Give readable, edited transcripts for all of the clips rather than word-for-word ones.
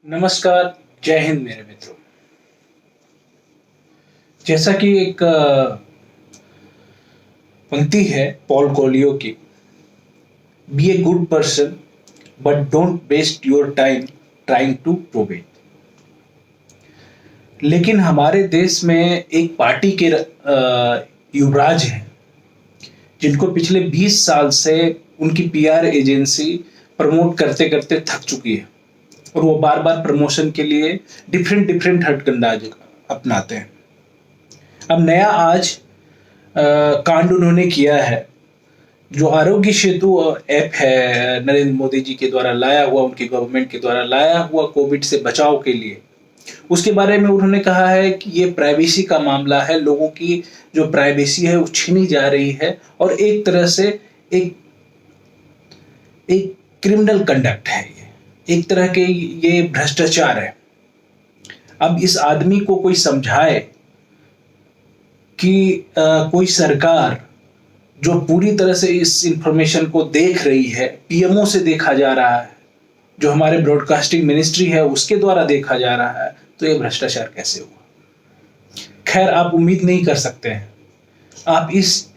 नमस्कार, जय हिंद मेरे मित्रों। जैसा कि एक पंक्ति है पॉल कोलियो की, be a good person but don't waste your time trying to prove it. लेकिन हमारे देश में एक पार्टी के युवराज हैं जिनको पिछले 20 साल से उनकी पीआर एजेंसी प्रमोट करते करते थक चुकी है और वो बार बार प्रमोशन के लिए डिफरेंट डिफरेंट हथकंडाज अपनाते हैं। अब नया आज कांड उन्होंने किया है, जो आरोग्य सेतु ऐप है नरेंद्र मोदी जी के द्वारा लाया हुआ, उनकी गवर्नमेंट के द्वारा लाया हुआ कोविड से बचाव के लिए। उसके बारे में उन्होंने कहा है कि ये प्राइवेसी का मामला है, लोगों की जो प्राइवेसी है वो छीनी जा रही है और एक तरह से एक एक क्रिमिनल कंडक्ट है, ये एक तरह के ये भ्रष्टाचार है। अब इस आदमी को कोई समझाए कि कोई सरकार जो पूरी तरह से इस इंफॉर्मेशन को देख रही है, पीएमओ से देखा जा रहा है, जो हमारे ब्रॉडकास्टिंग मिनिस्ट्री है उसके द्वारा देखा जा रहा है, तो ये भ्रष्टाचार कैसे हुआ? खैर, आप उम्मीद नहीं कर सकते हैं आप इस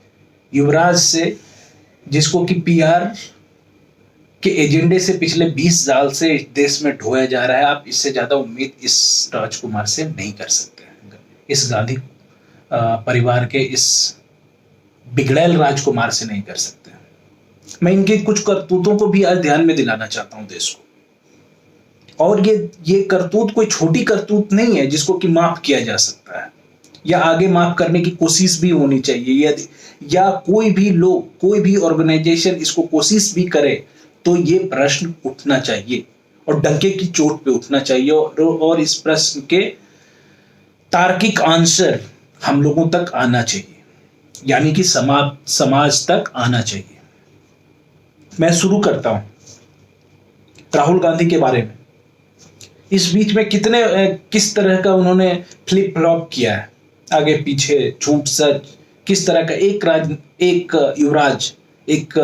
युवराज से, जिसको कि पीआर के एजेंडे से पिछले 20 साल से देश में ढोया जा रहा है, आप इससे ज्यादा उम्मीद इस राजकुमार से नहीं कर सकते हैं, इस गांधी परिवार के इस बिगड़ैल राजकुमार से नहीं कर सकते। मैं इनके कुछ करतूतों को भी आज ध्यान में दिलाना चाहता हूं देश को। और ये करतूत कोई छोटी करतूत नहीं है जिसको कि माफ किया जा सकता है या आगे माफ करने की कोशिश भी होनी चाहिए, या कोई भी लोग, कोई भी ऑर्गेनाइजेशन इसको कोशिश भी करे तो ये प्रश्न उठना चाहिए और डंके की चोट पे उठना चाहिए और इस प्रश्न के तार्किक आंसर हम लोगों तक आना चाहिए, यानी कि समाज तक आना चाहिए। मैं शुरू करता हूं राहुल गांधी के बारे में। इस बीच में किस तरह का उन्होंने फ्लिप फ्लॉप किया है, आगे पीछे, झूठ सच, किस तरह का एक युवराज, एक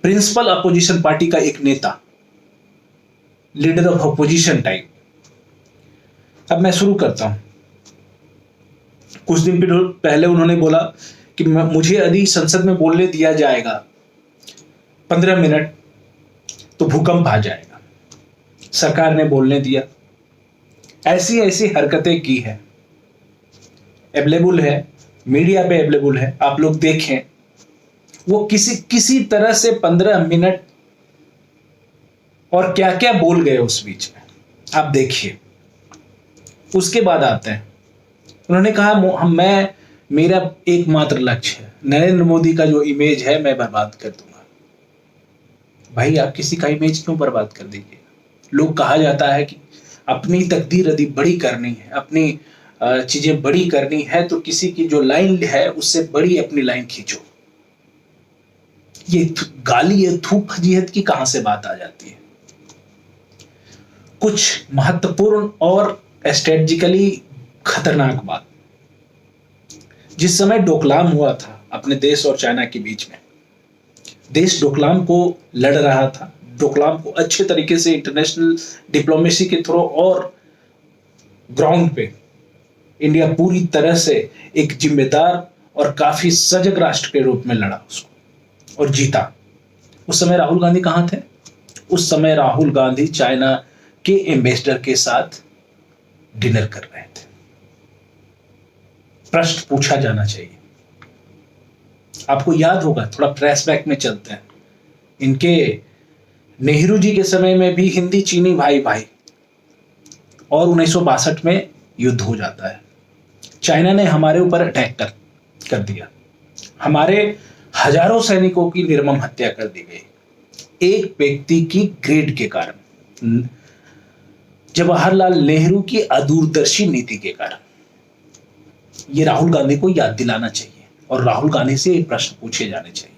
प्रिंसिपल अपोजिशन पार्टी का एक नेता, लीडर ऑफ अपोजिशन टाइप। अब मैं शुरू करता हूं। कुछ दिन पहले उन्होंने बोला कि मुझे यदि संसद में बोलने दिया जाएगा 15 मिनट तो भूकंप आ जाएगा। सरकार ने बोलने दिया, ऐसी ऐसी हरकतें की है, अवेलेबल है, मीडिया पे अवेलेबल है, आप लोग देखें। वो किसी तरह से 15 मिनट और क्या क्या बोल गए उस बीच में, आप देखिए। उसके बाद आते हैं, उन्होंने कहा मेरा एकमात्र लक्ष्य है नरेंद्र मोदी का जो इमेज है मैं बर्बाद कर दूंगा। भाई, आप किसी का इमेज क्यों बर्बाद कर देंगे? लोग, कहा जाता है कि अपनी तकदीर यदि बड़ी करनी है, अपनी चीजें बड़ी करनी है तो किसी की जो लाइन है उससे बड़ी अपनी लाइन खींचो। ये गाली, ये थूक फजीहत की कहां से बात आ जाती है? कुछ महत्वपूर्ण और स्ट्रेटेजिकली खतरनाक बात, जिस समय डोकलाम हुआ था अपने देश और चाइना के बीच में, देश डोकलाम को लड़ रहा था, डोकलाम को अच्छे तरीके से इंटरनेशनल डिप्लोमेसी के थ्रू और ग्राउंड पे इंडिया पूरी तरह से एक जिम्मेदार और काफी सजग राष्ट्र के रूप में लड़ा उसको और जीता। उस समय राहुल गांधी कहां थे? उस समय राहुल गांधी चाइना के एम्बेसडर के साथ डिनर कर रहे थे। प्रश्न पूछा जाना चाहिए। आपको याद होगा, थोड़ा फ्लैशबैक में चलते हैं, इनके नेहरू जी के समय में भी हिंदी चीनी भाई भाई, और 1962 में युद्ध हो जाता है। चाइना ने हमारे ऊपर अटैक कर दिया, हमारे हजारों सैनिकों की निर्मम हत्या कर दी गई एक व्यक्ति की ग्रेड के कारण, जवाहरलाल नेहरू की अदूरदर्शी नीति के कारण। ये राहुल गांधी को याद दिलाना चाहिए और राहुल गांधी से ये प्रश्न पूछे जाने चाहिए।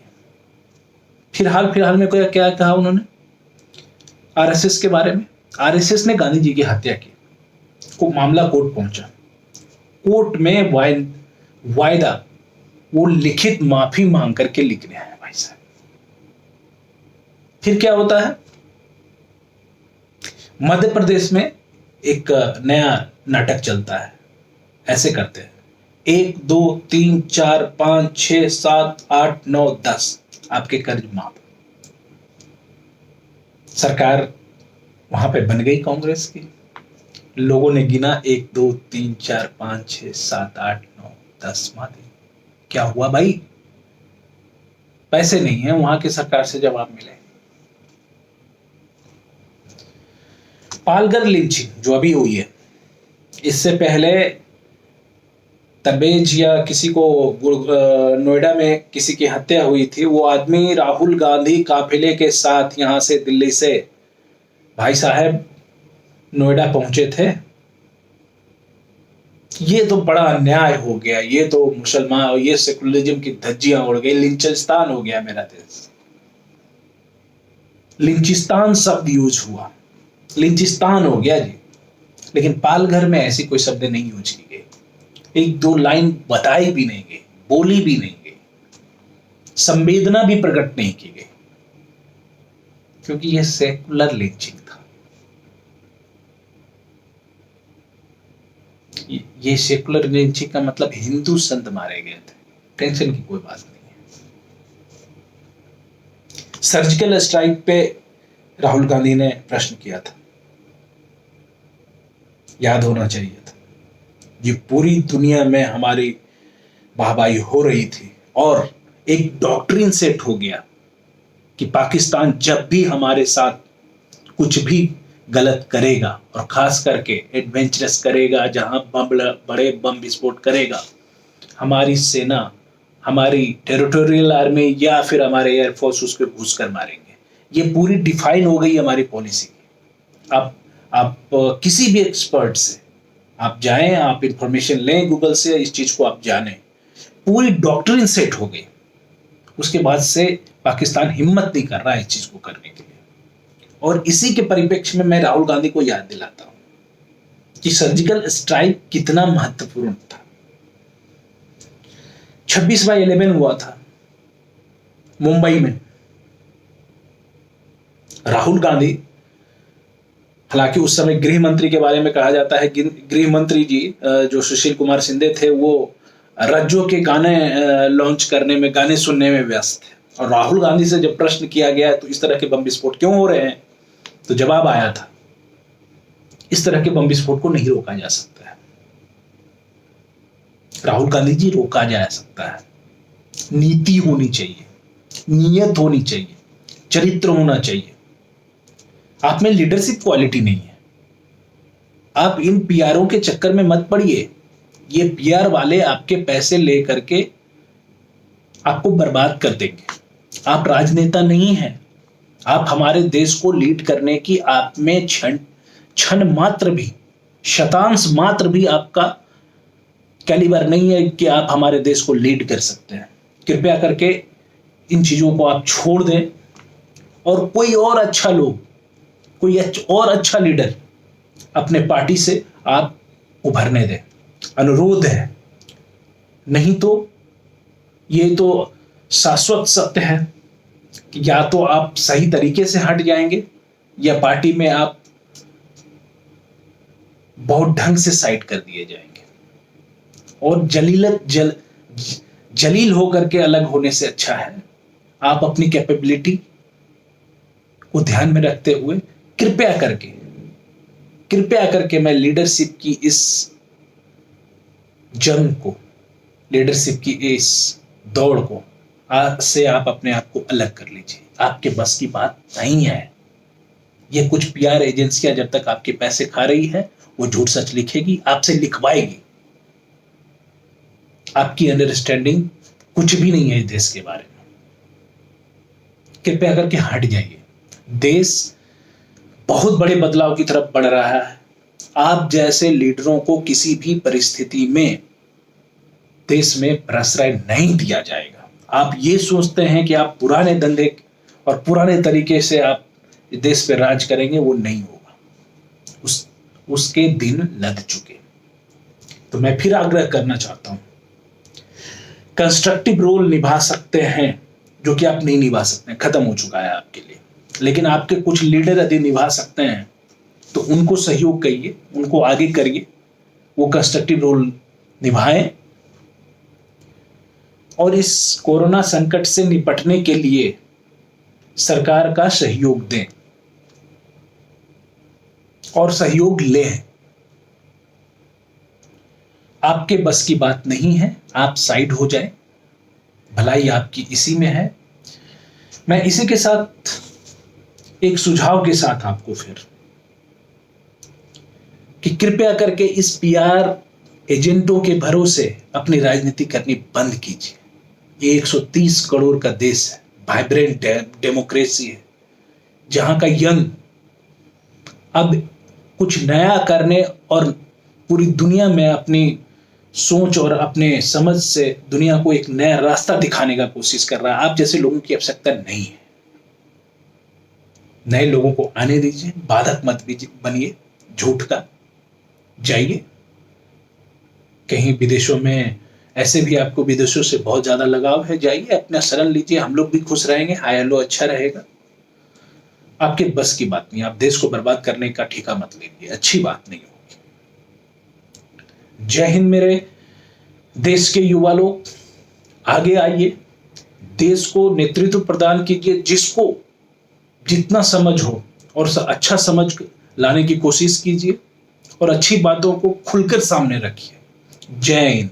फिलहाल में क्या कहा उन्होंने आरएसएस के बारे में? आरएसएस ने गांधी जी की हत्या की, को मामला कोर्ट पहुंचा, कोर्ट में वायदा, वो लिखित माफी मांग करके लिखने आए भाई साहब। फिर क्या होता है? मध्य प्रदेश में एक नया नाटक चलता है, ऐसे करते हैं 1 2 3 4 5 6 7 8 9 10 आपके कर्ज माफ। सरकार वहां पे बन गई कांग्रेस की, लोगों ने गिना 1 2 3 4 5 6 7 8 9 10 माफी। क्या हुआ भाई? पैसे नहीं है, वहां की सरकार से जवाब मिले। पालघर लिंचिंग जो अभी हुई है, इससे पहले तबेज या किसी को नोएडा में किसी की हत्या हुई थी, वो आदमी राहुल गांधी काफिले के साथ यहां से दिल्ली से भाई साहब नोएडा पहुंचे थे। ये तो बड़ा अन्याय हो गया, ये तो मुसलमान, ये सेकुलरिज्म की धज्जियां उड़ गई, लिंचिस्तान हो गया मेरा देश। लिंचिस्तान शब्द यूज हुआ, लिंचिस्तान हो गया जी। लेकिन पालघर में ऐसी कोई शब्द नहीं यूज की गई, एक दो लाइन बताई भी नहीं गई, बोली भी नहीं गई, संवेदना भी प्रकट नहीं की गई, क्योंकि यह सेकुलर लिंचिंग था। ये सेकुलर लिंचिंग का मतलब हिंदू संत मारे गए थे, टेंशन की कोई बात नहीं है। सर्जिकल स्ट्राइक पे राहुल गांधी ने प्रश्न किया था, याद होना चाहिए था। ये पूरी दुनिया में हमारी वाहवाही हो रही थी और एक डॉक्ट्रिन सेट हो गया कि पाकिस्तान जब भी हमारे साथ कुछ भी गलत करेगा और खास करके एडवेंचरस करेगा, जहां बड़े बम विस्फोट करेगा, हमारी सेना, हमारी टेरिटोरियल आर्मी या फिर हमारे एयरफोर्स उसके घुस कर मारेंगे। ये पूरी डिफाइन हो गई हमारी पॉलिसी। आप किसी भी एक्सपर्ट से आप जाएं, आप इंफॉर्मेशन लें गूगल से, इस चीज को आप जानें, पूरी डॉक्ट्रिन सेट हो गई। उसके बाद से पाकिस्तान हिम्मत नहीं कर रहा है इस चीज को करने के लिए। और इसी के परिप्रेक्ष्य में मैं राहुल गांधी को याद दिलाता हूं कि सर्जिकल स्ट्राइक कितना महत्वपूर्ण था। 26/11 हुआ था मुंबई में। राहुल गांधी, हालांकि उस समय गृह मंत्री के बारे में कहा जाता है, गृह मंत्री जी जो सुशील कुमार शिंदे थे, वो राज्यों के गाने लॉन्च करने में, गाने सुनने में व्यस्त थे। और राहुल गांधी से जब प्रश्न किया गया तो इस तरह के बम विस्फोट क्यों हो रहे हैं, तो जवाब आया था, इस तरह के बम विस्फोट को नहीं रोका जा सकता है। राहुल गांधी जी, रोका जा सकता है, नीति होनी चाहिए, नियत होनी चाहिए, चरित्र होना चाहिए। आप में लीडरशिप क्वालिटी नहीं है। आप इन पीआरओ के चक्कर में मत पड़िए। ये पीआर वाले आपके पैसे लेकर के आपको बर्बाद कर देंगे। आप राजनेता नहीं हैं। आप हमारे देश को लीड करने की आप में क्षण मात्र भी, शतांश मात्र भी आपका कैलिबर नहीं है कि आप हमारे देश को लीड कर सकते हैं। कृपया करके इन चीजों को आप छोड़ दें और कोई और अच्छा लोग, कोई और अच्छा लीडर अपने पार्टी से आप उभरने दें, अनुरोध है। नहीं तो ये तो शाश्वत सत्य है कि या तो आप सही तरीके से हट जाएंगे या पार्टी में आप बहुत ढंग से साइड कर दिए जाएंगे। और जलील होकर के अलग होने से अच्छा है आप अपनी कैपेबिलिटी को ध्यान में रखते हुए कृपया करके मैं लीडरशिप की इस जंग को, लीडरशिप की इस दौड़ को से आप अपने आप को अलग कर लीजिए। आपके बस की बात नहीं है। ये कुछ पीआर एजेंसियां जब तक आपके पैसे खा रही है, वो झूठ सच लिखेगी, आपसे लिखवाएगी। आपकी अंडरस्टैंडिंग कुछ भी नहीं है इस देश के बारे में। कृपया करके हट जाइए। देश बहुत बड़े बदलाव की तरफ बढ़ रहा है। आप जैसे लीडरों को किसी भी परिस्थिति में देश में प्रश्रय नहीं दिया जाएगा। आप ये सोचते हैं कि आप पुराने धंधे और पुराने तरीके से आप देश पे राज करेंगे, वो नहीं होगा। उसके दिन लद चुके। तो मैं फिर आग्रह करना चाहता हूं, कंस्ट्रक्टिव रोल निभा सकते हैं जो कि आप नहीं निभा सकते, खत्म हो चुका है आपके लिए। लेकिन आपके कुछ लीडर यदि निभा सकते हैं तो उनको सहयोग करिए, उनको आगे करिए, वो कंस्ट्रक्टिव रोल निभाएं और इस कोरोना संकट से निपटने के लिए सरकार का सहयोग दें और सहयोग लें। आपके बस की बात नहीं है, आप साइड हो जाएं, भलाई आपकी इसी में है। मैं इसी के साथ एक सुझाव के साथ आपको फिर कि कृपया करके इस पीआर एजेंटों के भरोसे अपनी राजनीति करनी बंद कीजिए। ये 130 करोड़ का देश है, वाइब्रेंट डेमोक्रेसी है, जहां का यंग अब कुछ नया करने और पूरी दुनिया में अपनी सोच और अपने समझ से दुनिया को एक नया रास्ता दिखाने का कोशिश कर रहा है। आप जैसे लोगों की आवश्यकता नहीं है। नए लोगों को आने दीजिए, बाधक मत बनिए झूठ का। जाइए कहीं विदेशों में, ऐसे भी आपको विदेशों से बहुत ज्यादा लगाव है, जाइए अपना शरण लीजिए, हम लोग भी खुश रहेंगे, हाय हेलो अच्छा रहेगा। आपके बस की बात नहीं, आप देश को बर्बाद करने का ठेका मत लीजिए, अच्छी बात नहीं होगी। जय हिंद मेरे देश के युवा लोग, आगे आइए, देश को नेतृत्व प्रदान कीजिए, जिसको जितना समझ हो और अच्छा समझ लाने की कोशिश कीजिए और अच्छी बातों को खुलकर सामने रखिए। जय हिंद।